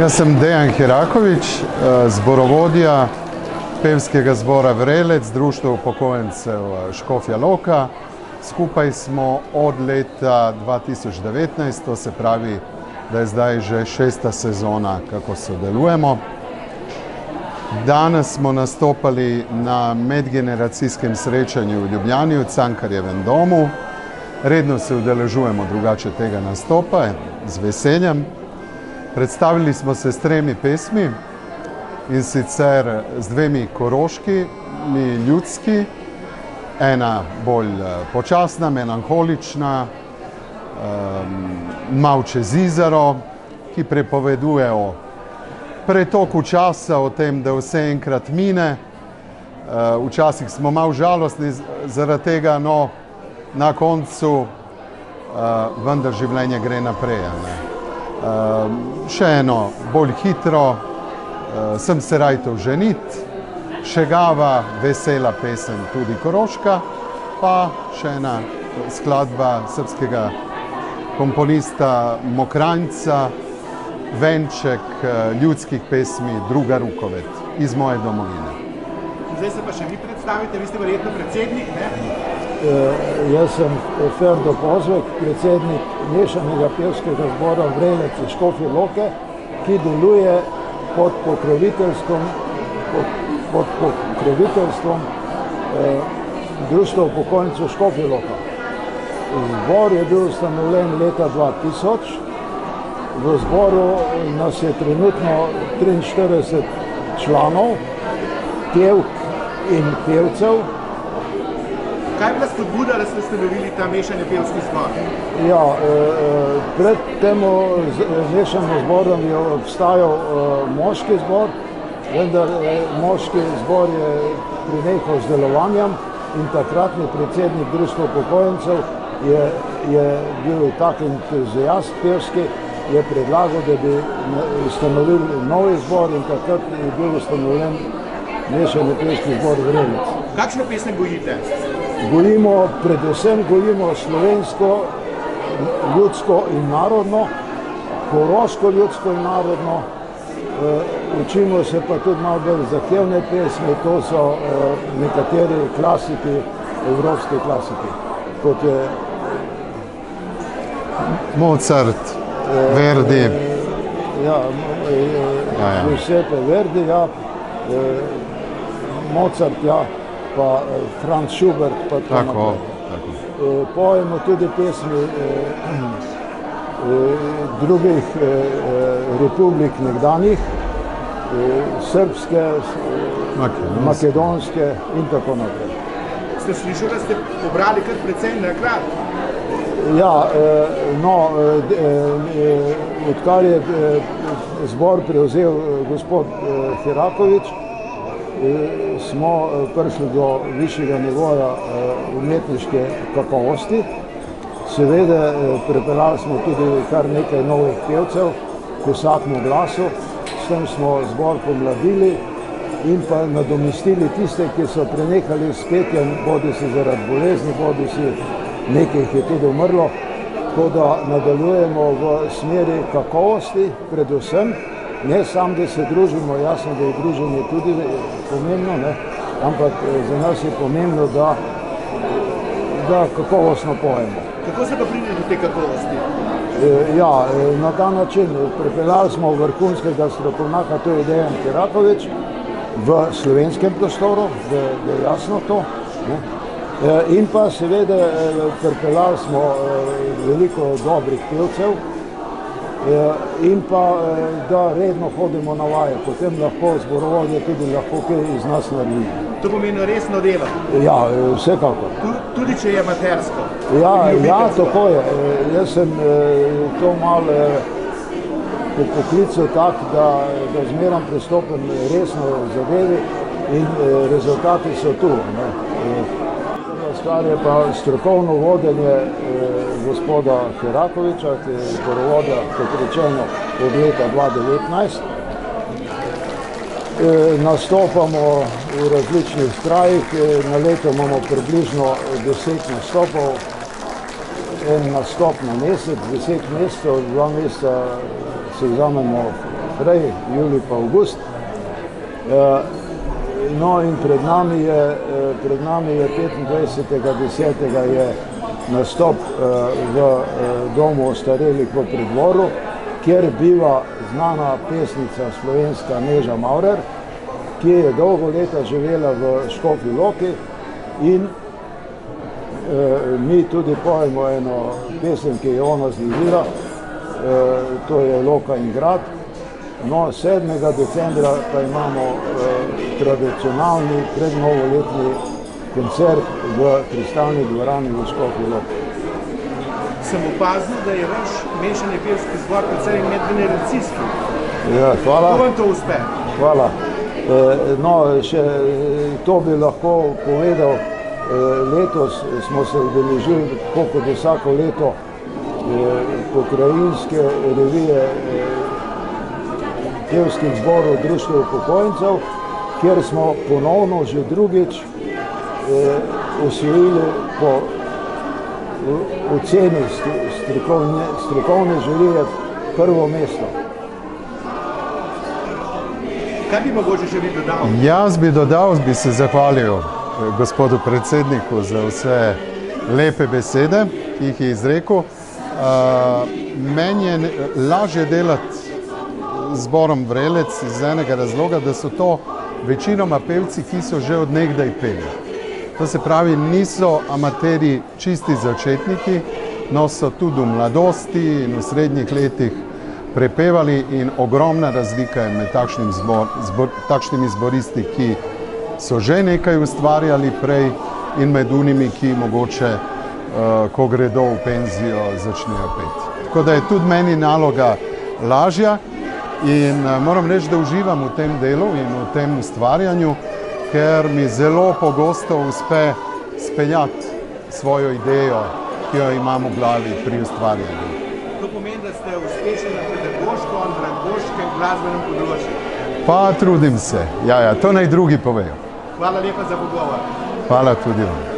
Jaz sem Dejan Hiraković, zborovodja pevskega zbora Vrelec, Društvo upokojencev Škofja Loka. Skupaj smo od leta 2019, to se pravi, da je zdaj že 6. sezona, kako sodelujemo. Danes smo nastopali na medgeneracijskem srečanju v Ljubljani v Cankarjevem domu. Redno se udeležujemo drugače tega nastopa, z veseljem. Predstavili smo se s 3 pesmi, in sicer z 2 koroškimi, ljudski, ena bolj počasna, melanholična, Mal čez Izaro, ki prepoveduje o pretoku časa, o tem, da vse enkrat mine. Včasih smo malo žalostni zaradi tega, no na koncu vendar življenje gre naprej. Še eno bolj hitro, Sem se rajtov ženit, šegava, vesela pesem, tudi koroška, pa še ena skladba srpskega komponista Mokranjca, venček ljudskih pesmi Druga Rukovet, iz moje domovine. Zdaj se pa še vi predstavite, vi ste verjetno predsednik, ne? Jaz sem Ferdo Pozvek, predsednik mešanega pevskega zbora Vrelec iz Škofje Loke, ki deluje pod pokroviteljstvom Društva upokojencev Škofje Loka. Zbor je bil ustanovljen leta 2000. V zboru nas je trenutno 43 članov, pevk in pevcev. Kaj je bila spodbuda, da ste ustanovili ta mešani pevski zbor? Ja, pred tem mešanim zborom je obstajal moški zbor, vendar moški zbor je prenehal z delovanjem in takratni predsednik društva upokojencev je bil tak entuzijast pevski, je predlagal, da bi ustanovili novi zbor in takrat je bil ustanovljen mešani pevski zbor Vrelec. Kakšno pesem gojite? Predvsem gojimo slovensko, ljudsko in narodno, koroško ljudsko in narodno. Učimo se pa tudi malo bolj zahtevne pesmi, to so nekateri klasiki, evropski klasiki, kot je Mozart, Verdi. Giuseppe Verdi, ja, Mozart, ja, pa Franz Schubert, pa Tako. pojemo tudi pesmi drugih republik nekdanjih, srpske, makedonske in tako naprej. Ste slišali, da ste pobrali kar precej nagrad? Ja, odkar je zbor prevzel gospod Herakovič, smo prišli do višjega nivoja umetniške kakovosti. Seveda pripeljali smo tudi kar nekaj novih pevcev k vsakemu glasu, s tem smo zbor pomladili in pa nadomestili tiste, ki so prenehali s petjem, bodisi zaradi bolezni, bodisi nekaj jih je tudi umrlo, tako da nadaljujemo v smeri kakovosti predvsem, ne samo, da se družimo, jasno, da je druženje tudi pomembno, ne? Ampak za nas je pomembno, da kakovostno pojemo. Kako se pa pride do te kakovosti? Ja, na ta način pripeljali smo vrhunskega strokovnjaka, to je Dejan Herakovič, v slovenskem prostoru, da je jasno to, ne? In pa seveda pripeljali smo veliko dobrih pevcev in pa da redno hodimo na vaje, potem lahko zborovodje tudi lahko kaj iz nas naredi. To pomeni resno delo? Ja, vsekakor. Tudi če je amatersko? Ja, tako je. Jaz sem to malo po poklicu tak, da zmeram pristopim resno zadevi in rezultati so tu. Stvar je pa strokovno vodenje gospoda Herakoviča, ki je zborovodja, kot rečeno, od leta 2019. Nastopamo v različnih krajih, na leto imamo približno 10 nastopov, en nastop na mesec, 10 mesecev, 2 meseca se vzamemo prej, julij pa avgust. No in pred nami je 25.10. je nastop v domu ostarelih v Predvoru, kjer biva znana pesnica slovenska Neža Maurer, ki je dolgo leta živela v Škofji Loki in mi tudi pojemo eno pesem, ki je ona zlizila, to je Loka in grad. No, 7. decembra pa imamo tradicionalni prednovoletni koncert v Kristalni dvorani v Škofji Loki. Sem opazil, da je vaš mešani pevski zbor predvsem medgeneracijski. Ja, hvala. Kako vam to uspe? Hvala. No, še to bi lahko povedal. Letos smo se udeležili, kot vsako leto, pokrajinske revije pevskih zborov društva upokojencev, kjer smo ponovno že drugič osvojili po oceni strokovne žirije prvo mesto. Kaj bi mogoče še vi dodal? Jaz bi se zahvalil gospodu predsedniku za vse lepe besede, ki jih je izrekel. Meni je lažje delati z zborom Vrelec iz enega razloga, da so to večinoma pevci, ki so že od nekdaj peli. To se pravi, niso amateri čisti začetniki, no so tudi v mladosti in v srednjih letih prepevali in ogromna razlika je med takšnimi zboristi, ki so že nekaj ustvarjali prej in med unimi, ki mogoče, ko gredo v penzijo, začnejo peti. Tako da je tudi meni naloga lažja in moram reči, da uživam v tem delu in v tem ustvarjanju, ker mi zelo pogosto uspe speljati svojo idejo, ki jo imam v glavi pri ustvarjanju. To pomeni, da ste uspešni na pedagoškem, andragoškem, glasbenem področju. Pa trudim se, ja, to naj drugi povejo. Hvala lepa za pogovor. Hvala tudi vam.